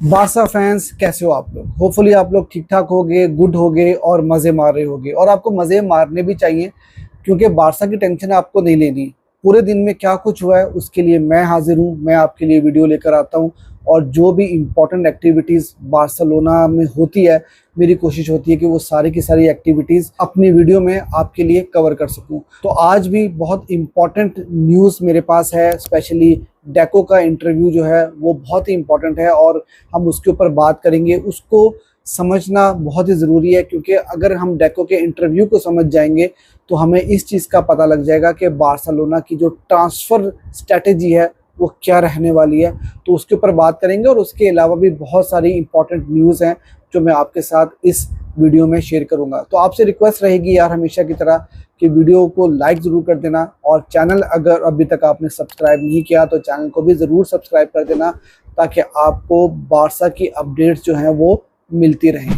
Barca fans कैसे हो आप लोग। होपफुली आप लोग ठीक ठाक होगे, गुड होगे और मज़े मार रहे होगे। और आपको मज़े मारने भी चाहिए क्योंकि बारसा की टेंशन आपको नहीं लेनी। पूरे दिन में क्या कुछ हुआ है उसके लिए मैं हाजिर हूँ। मैं आपके लिए वीडियो लेकर आता हूँ और जो भी इम्पोर्टेंट एक्टिविटीज़ बार्सिलोना में होती है, मेरी कोशिश होती है कि वो सारी की सारी एक्टिविटीज़ अपनी वीडियो में आपके लिए कवर कर सकूं। तो आज भी बहुत इम्पोर्टेंट न्यूज़ मेरे पास है। स्पेशली डेको का इंटरव्यू जो है वो बहुत ही इम्पोर्टेंट है और हम उसके ऊपर बात करेंगे। उसको समझना बहुत ही ज़रूरी है क्योंकि अगर हम डेको के इंटरव्यू को समझ जाएंगे तो हमें इस चीज़ का पता लग जाएगा कि बार्सिलोना की जो ट्रांसफ़र स्ट्रैटेजी है वो क्या रहने वाली है। तो उसके ऊपर बात करेंगे और उसके अलावा भी बहुत सारी इंपॉर्टेंट न्यूज़ हैं जो मैं आपके साथ इस वीडियो में शेयर करूंगा। तो आपसे रिक्वेस्ट रहेगी यार हमेशा की तरह कि वीडियो को लाइक ज़रूर कर देना और चैनल अगर अभी तक आपने सब्सक्राइब नहीं किया तो चैनल को भी ज़रूर सब्सक्राइब कर देना ताकि आपको बारसा की अपडेट्स जो हैं वो मिलती रहें।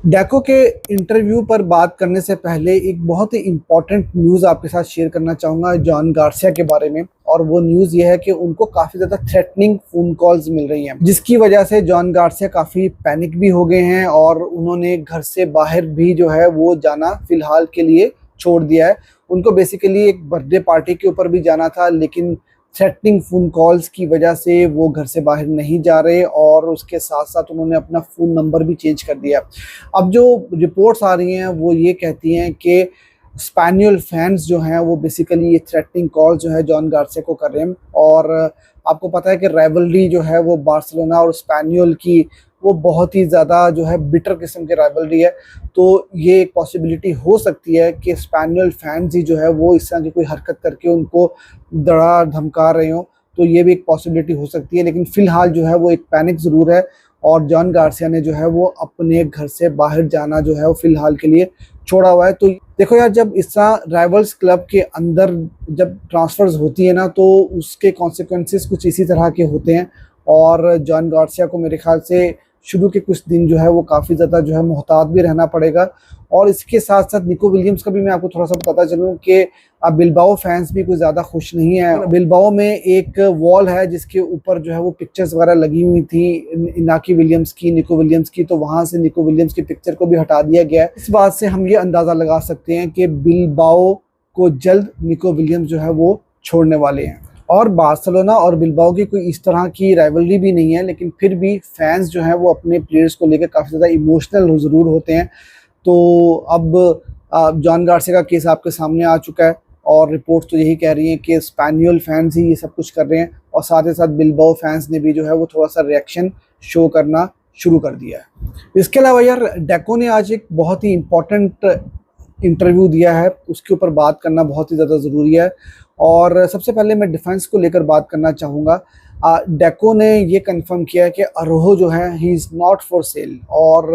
डेको के इंटरव्यू पर बात करने से पहले एक बहुत ही इम्पॉर्टेंट न्यूज़ आपके साथ शेयर करना चाहूँगा जॉन गार्सिया के बारे में। और वो न्यूज़ ये है कि उनको काफ़ी ज़्यादा थ्रेटनिंग फ़ोन कॉल्स मिल रही हैं, जिसकी वजह से जॉन गार्सिया काफ़ी पैनिक भी हो गए हैं और उन्होंने घर से बाहर भी जो है वो जाना फ़िलहाल के लिए छोड़ दिया है। उनको बेसिकली एक बर्थडे पार्टी के ऊपर भी जाना था, लेकिन थ्रेटनिंग फ़ोन कॉल्स की वजह से वो घर से बाहर नहीं जा रहे और उसके साथ साथ उन्होंने अपना फ़ोन नंबर भी चेंज कर दिया। अब जो रिपोर्ट्स आ रही हैं वो ये कहती हैं कि स्पेनियल फैंस जो हैं वो बेसिकली ये थ्रेटनिंग कॉल जो है जॉन गार्सिया को कर रहे हैं। और आपको पता है कि राइवलरी जो है वो बार्सिलोना और स्पेनियल की वो बहुत ही ज़्यादा जो है बिटर किस्म की राइवलरी है। तो ये एक पॉसिबिलिटी हो सकती है कि स्पेनियल फैंस ही जो है वो इस तरह की कोई हरकत करके उनको डरा धमका रहे हो। तो ये भी एक पॉसिबिलिटी हो सकती है, लेकिन फ़िलहाल जो है वो एक पैनिक ज़रूर है और जॉन गार्सिया ने जो है वो अपने घर से बाहर जाना जो है वो फ़िलहाल के लिए छोड़ा हुआ है। तो देखो यार, जब इस तरह राइवल्स क्लब के अंदर जब ट्रांसफ़र्स होती है ना तो उसके कॉन्सिक्वेंसेस कुछ इसी तरह के होते हैं। और जॉन गार्सिया को मेरे ख्याल से शुरू के कुछ दिन जो है वो काफ़ी ज़्यादा जो है मोहतात भी रहना पड़ेगा। और इसके साथ साथ निको विलियम्स का भी मैं आपको थोड़ा सा बताता चलूँ कि अब बिलबाओ फैंस भी कुछ ज़्यादा खुश नहीं है। बिलबाओ में एक वॉल है जिसके ऊपर जो है वो पिक्चर्स वगैरह लगी हुई थी इनाकी विलियम्स की, निको विलियम्स की, तो वहाँ से निको विलियम्स की पिक्चर को भी हटा दिया गया है। इस बात से हम ये अंदाज़ा लगा सकते हैं कि बिलबाओ को जल्द निको विलियम्स जो है वो छोड़ने वाले हैं। और बार्सिलोना और बिलबाओ की कोई इस तरह की राइवलरी भी नहीं है, लेकिन फिर भी फैंस जो हैं वो अपने प्लेयर्स को लेकर काफ़ी ज़्यादा इमोशनल ज़रूर होते हैं। तो अब जॉन गार्सिया का केस आपके सामने आ चुका है और रिपोर्ट्स तो यही कह रही हैं कि स्पेनियल फैंस ही ये सब कुछ कर रहे हैं और साथ ही साथ बिलबाओ फैंस ने भी जो है वो थोड़ा सा रिएक्शन शो करना शुरू कर दिया है। इसके अलावा यार डेको ने आज एक बहुत ही इम्पोर्टेंट इंटरव्यू दिया है, उसके ऊपर बात करना बहुत ही ज़्यादा ज़रूरी है। और सबसे पहले मैं डिफेंस को लेकर बात करना चाहूँगा। डेको ने ये कंफर्म किया है कि अरोहो जो है he is not for sale और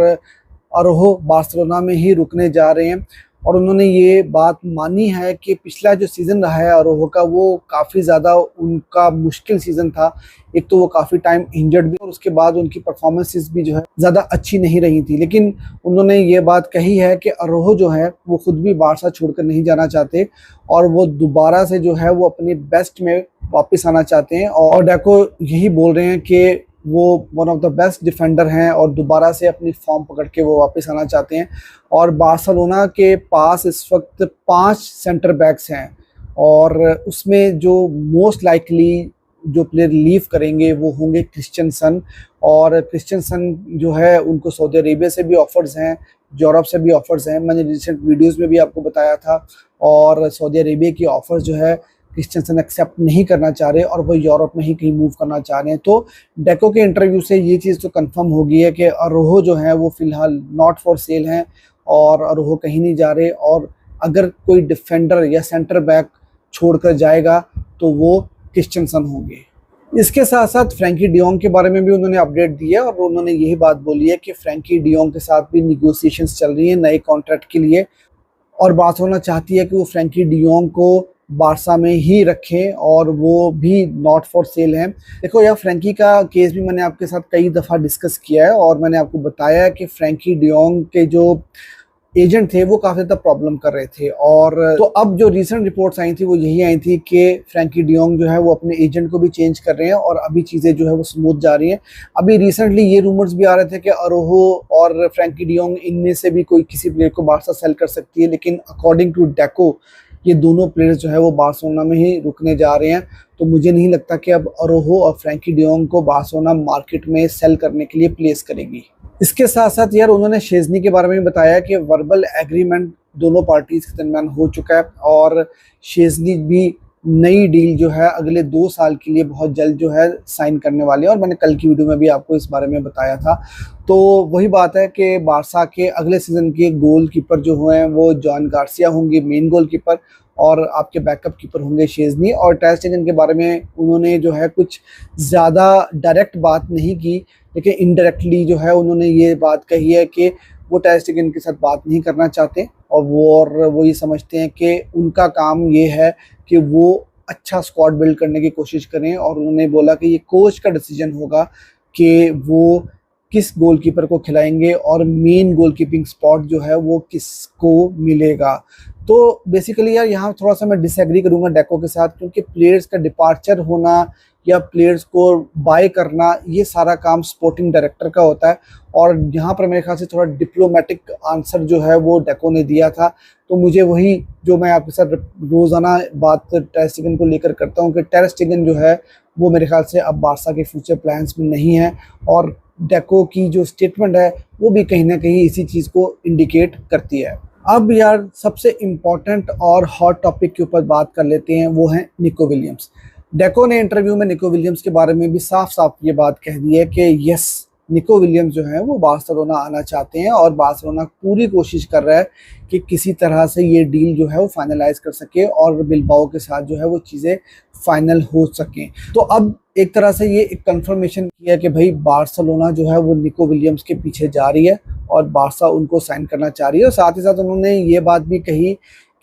अरोहो बार्सिलोना में ही रुकने जा रहे हैं। और उन्होंने ये बात मानी है कि पिछला जो सीज़न रहा है अरोहो का वो काफ़ी ज़्यादा उनका मुश्किल सीज़न था। एक तो वो काफ़ी टाइम इंजर्ड भी और उसके बाद उनकी परफॉर्मेंसेस भी जो है ज़्यादा अच्छी नहीं रही थी। लेकिन उन्होंने ये बात कही है कि अरोहो जो है वो ख़ुद भी बारसा छोड़कर नहीं जाना चाहते और वो दोबारा से जो है वो अपने बेस्ट में वापस आना चाहते हैं। और डेको यही बोल रहे हैं कि वो one of the best defender हैं और दोबारा से अपनी फॉर्म पकड़ के वो वापस आना चाहते हैं। और बार्सिलोना के पास इस वक्त 5 सेंटर बैक्स हैं और उसमें जो मोस्ट लाइकली जो प्लेयर लीव करेंगे वो होंगे क्रिश्चियनसन। और क्रिश्चियनसन जो है उनको सऊदी अरेबिया से भी ऑफर्स हैं, यूरोप से भी ऑफर्स हैं। मैंने रिसेंट वीडियोज़ में भी आपको बताया था। और सऊदी अरेबिया की ऑफर्स जो है क्रिश्चियनसन एक्सेप्ट नहीं करना चाह रहे और वो यूरोप में ही कहीं मूव करना चाह रहे हैं। तो डेको के इंटरव्यू से ये चीज़ तो कंफर्म हो गई है कि अरोहो जो है वो फ़िलहाल नॉट फॉर सेल हैं और अरोहो कहीं नहीं जा रहे। और अगर कोई डिफेंडर या सेंटर बैक छोड़कर जाएगा तो वो क्रिश्चियनसन होंगे। इसके साथ साथ फ्रैंकी डियोंग के बारे में भी उन्होंने अपडेट दी है और उन्होंने यही बात बोली है कि फ्रैंकी डियोंग के साथ भी निगोसिएशंस चल रही हैं नए कॉन्ट्रैक्ट के लिए और बार्सिलोना चाहती है कि वो फ्रैंकी डियोंग को बारसा में ही रखें और वो भी नॉट फॉर सेल हैं। देखो यार, फ्रैंकी का केस भी मैंने आपके साथ कई दफ़ा डिस्कस किया है और मैंने आपको बताया है कि फ्रैंकी डियोंग के जो एजेंट थे वो काफ़ी ज़्यादा प्रॉब्लम कर रहे थे। और तो अब जो रिसेंट रिपोर्ट्स आई थी वो यही आई थी कि फ्रैंकी डियोंग जो है वो अपने एजेंट को भी चेंज कर रहे हैं और अभी चीज़ें जो है वो स्मूथ जा रही हैं। अभी रिसेंटली ये रूमर्स भी आ रहे थे कि अरोहो और फ्रैंकी डियोंग इनमें से भी कोई किसी प्लेयर को बार्सा सेल कर सकती है, लेकिन अकॉर्डिंग टू डेको ये दोनों प्लेयर्स जो है वो बार्सिलोना में ही रुकने जा रहे हैं। तो मुझे नहीं लगता कि अब अरोहो और फ्रैंकी डियोंग को बार्सिलोना मार्केट में सेल करने के लिए प्लेस करेगी। इसके साथ साथ यार उन्होंने शेज़नी के बारे में बताया कि वर्बल एग्रीमेंट दोनों पार्टीज के दरमियान हो चुका है और शेज़नी भी नई डील जो है अगले 2 साल के लिए बहुत जल्द जो है साइन करने वाले हैं। और मैंने कल की वीडियो में भी आपको इस बारे में बताया था। तो वही बात है कि बार्सा के अगले सीज़न के गोल कीपर जो हैं वो जॉन गार्सिया होंगे मेन गोल कीपर, और आपके बैकअप कीपर होंगे शेज़नी। और टर स्टेगन के बारे में उन्होंने जो है कुछ ज़्यादा डायरेक्ट बात नहीं की, लेकिन इनडायरेक्टली जो है उन्होंने ये बात कही है कि वो टर स्टेगन के साथ बात नहीं करना चाहते और वो ये समझते हैं कि उनका काम ये है कि वो अच्छा स्क्वाड बिल्ड करने की कोशिश करें। और उन्होंने बोला कि ये कोच का डिसीजन होगा कि वो किस गोलकीपर को खिलाएंगे और मेन गोलकीपिंग स्पॉट जो है वो किसको मिलेगा। तो बेसिकली यार यहाँ थोड़ा सा मैं डिसएग्री करूँगा डेको के साथ, क्योंकि प्लेयर्स का डिपार्चर होना या प्लेयर्स को बाय करना ये सारा काम स्पोर्टिंग डायरेक्टर का होता है। और यहाँ पर मेरे ख्याल से थोड़ा डिप्लोमेटिक आंसर जो है वो डेको ने दिया था। तो मुझे वही जो मैं आपके साथ रोज़ाना बात टर स्टेगन को लेकर करता हूँ कि टर स्टेगन जो है वो मेरे ख्याल से अब बार्सा के फ्यूचर प्लान्स में नहीं है। और डेको की जो स्टेटमेंट है वो भी कहीं ना कहीं इसी चीज़ को इंडिकेट करती है। अब यार सबसे इम्पॉर्टेंट और हॉट टॉपिक के ऊपर बात कर लेते हैं, वो है निको विलियम्स। डेको ने इंटरव्यू में निको विलियम्स के बारे में भी साफ साफ ये बात कह दी है कि यस, निको विलियम्स जो है वो बार्सिलोना आना चाहते हैं और बार्सिलोना पूरी कोशिश कर रहा है कि किसी तरह से ये डील जो है वो फाइनलाइज कर सके और बिलबाओ के साथ जो है वो चीज़ें फाइनल हो सकें। तो अब एक तरह से ये एक कंफर्मेशन किया कि भाई बार्सिलोना जो है वो निको विलियम्स के पीछे जा रही है और बार्सा उनको साइन करना चाह रही है। और साथ ही साथ उन्होंने ये बात भी कही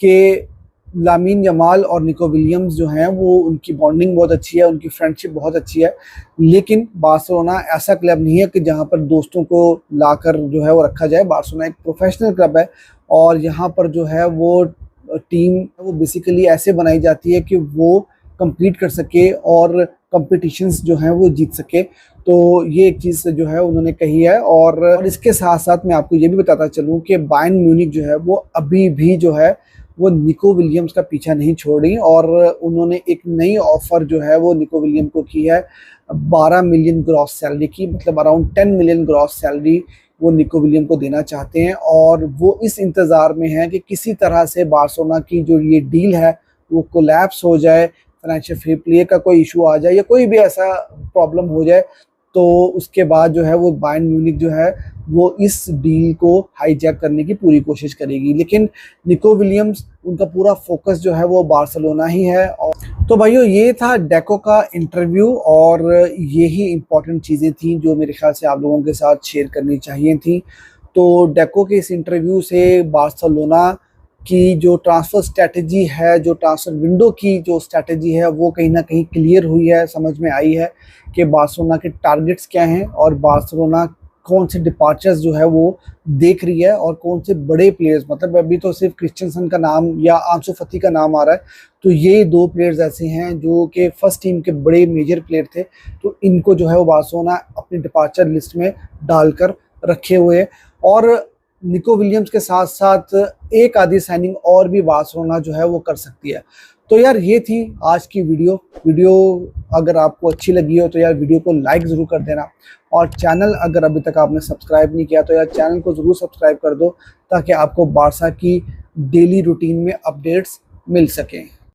कि लामीन यमाल और निको विलियम्स जो हैं वो उनकी बॉन्डिंग बहुत अच्छी है, उनकी फ्रेंडशिप बहुत अच्छी है, लेकिन बार्सिलोना ऐसा क्लब नहीं है कि जहां पर दोस्तों को लाकर जो है वो रखा जाए। बार्सिलोना एक प्रोफेशनल क्लब है और यहाँ पर जो है वो टीम वो बेसिकली ऐसे बनाई जाती है कि वो compete कर सके और कॉम्पिटिशन्स जो हैं वो जीत सके। तो ये एक चीज़ जो है उन्होंने कही है। और इसके साथ साथ मैं आपको ये भी बताता चलूँ कि बायर्न म्यूनिख जो है वो अभी भी जो है वो निको विलियम्स का पीछा नहीं छोड़ रही और उन्होंने एक नई ऑफ़र जो है वो निको विलियम को की है 12 मिलियन ग्रॉस सैलरी की, मतलब अराउंड 10 मिलियन ग्रॉस सैलरी वो निको विलियम को देना चाहते हैं। और वो इस इंतज़ार में है कि किसी तरह से बार्सिलोना की जो ये डील है वो कोलैप्स हो जाए, फाइनेंशियल फेयर प्ले का कोई इशू आ जाए या कोई भी ऐसा प्रॉब्लम हो जाए, तो उसके बाद जो है वो बायर्न म्यूनिख जो है वो इस डील को हाईजैक करने की पूरी कोशिश करेगी। लेकिन निको विलियम्स उनका पूरा फोकस जो है वो बार्सिलोना ही है। और तो भाइयों ये था डेको का इंटरव्यू और यही इम्पोर्टेंट चीज़ें थी जो मेरे ख्याल से आप लोगों के साथ शेयर करनी चाहिए थी। तो डेको के इस इंटरव्यू से बार्सिलोना की जो ट्रांसफ़र स्ट्रैटेजी है, जो ट्रांसफ़र विंडो की जो स्ट्रैटेजी है वो कहीं ना कहीं क्लियर हुई है, समझ में आई है कि बार्सिलोना के टारगेट्स क्या हैं और बार्सिलोना कौन से डिपार्चर्स जो है वो देख रही है और कौन से बड़े प्लेयर्स, मतलब अभी तो सिर्फ क्रिस्टियनसन का नाम या आंसू फती का नाम आ रहा है, तो ये 2 प्लेयर्स ऐसे हैं जो कि फर्स्ट टीम के बड़े मेजर प्लेयर थे, तो इनको जो है वो बार्सिलोना अपनी डिपार्चर लिस्ट में डालकर रखे हुए है। और निको विलियम्स के साथ साथ एक आधी साइनिंग और भी बार्सिलोना जो है वो कर सकती है। तो यार ये थी आज की वीडियो अगर आपको अच्छी लगी हो तो यार वीडियो को लाइक ज़रूर कर देना और चैनल अगर अभी तक आपने सब्सक्राइब नहीं किया तो यार चैनल को ज़रूर सब्सक्राइब कर दो ताकि आपको बार्सा की डेली रूटीन में अपडेट्स मिल सकें।